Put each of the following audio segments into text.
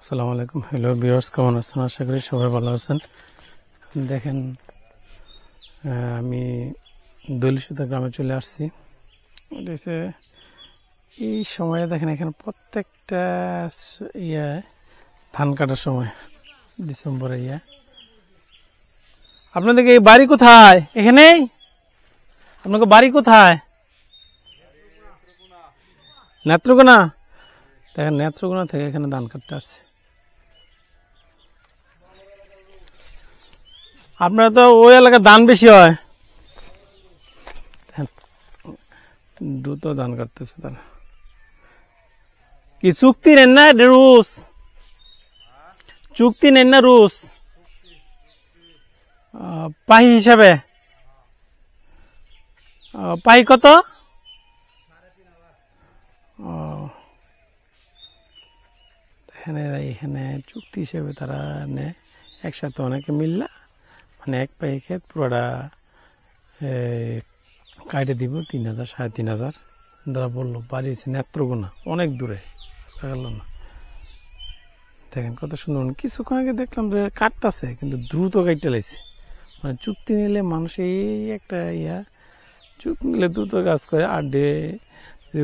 আসসালামু আলাইকুম। Hello viewers, কেমন আছেন? আশা করি সবাই ভালো আছেন। দেখেন, আমি দলিসুতা গ্রামে চলে আসছি। এই সময়ে দেখেন এখানে প্রত্যেকটা ধান কাটার সময় ডিসেম্বরে আপনাদের এই বাড়ি কোথায়? এখানে আপনাকে বাড়ি কোথায়? নেত্রকোনা। দেখেন, নেত্রকোনা থেকে এখানে ধান কাটতে আসছে। আপনারা তো ওই এলাকায় ধান বেশি হয়, দ্রুত ধান কাটতেছে তারা। কি চুক্তি নেন না রুস? চুক্তি নেন না রুস? পাহি হিসাবে পাহি কত? এখানে চুক্তি হিসেবে তারা নেয় একসাথে, অনেকে মিললা মানে এক পাই ক্ষেত পুরোটা কাটে দিব 3,000 3,500। তারা বললো বাড়ি হচ্ছে নেত্রকোনা, অনেক দূরে গেল না। দেখেন কত সুন্দর। কিছুক্ষণ আগে দেখলাম যে কাটতেছে, কিন্তু দ্রুত কাটতে লাগছে। মানে চুক্তি নিলে মানুষ এই একটা চুক্তি নিলে দ্রুত কাজ করে। আর যে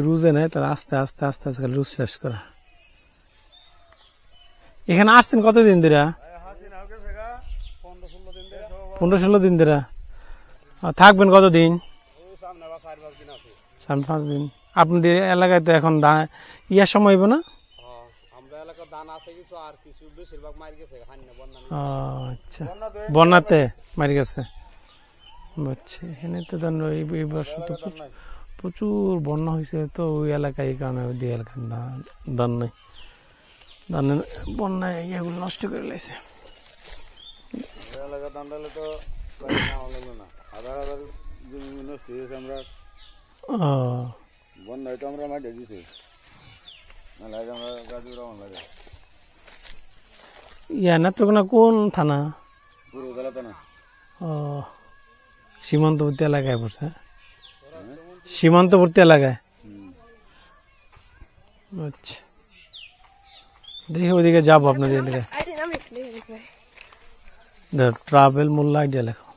রুজে নেয় তারা আস্তে আস্তে আস্তে আস্তে রুজ শেষ করা। এখানে আসছেন কতদিন ধরে? 15-16 দিন ধরে। থাকবেন কতদিন? 4-5 দিন। আপনাদের এলাকায় তো এখন ইয়ার সময় হইব না? আচ্ছা, বন্যাতে মারি গেছে। বুঝছি। এখানে তো এই বছর তো প্রচুর বন্যা হয়েছে, তো ওই এলাকায় এই কারণে ওই এলাকার ধান নেই। ধানের বন্যায় ইয়েগুলো নষ্ট করে লেছে। নেত্রকোনা কোন থানা? ও, সীমান্তবর্তী এলাকায় পড়ছে। সীমান্তবর্তী এলাকায়। আচ্ছা, দেখি ওইদিকে যাবো আপনাদের এলাকায়। ট্রাভেল মোল্লা আইডিয়া লেখো।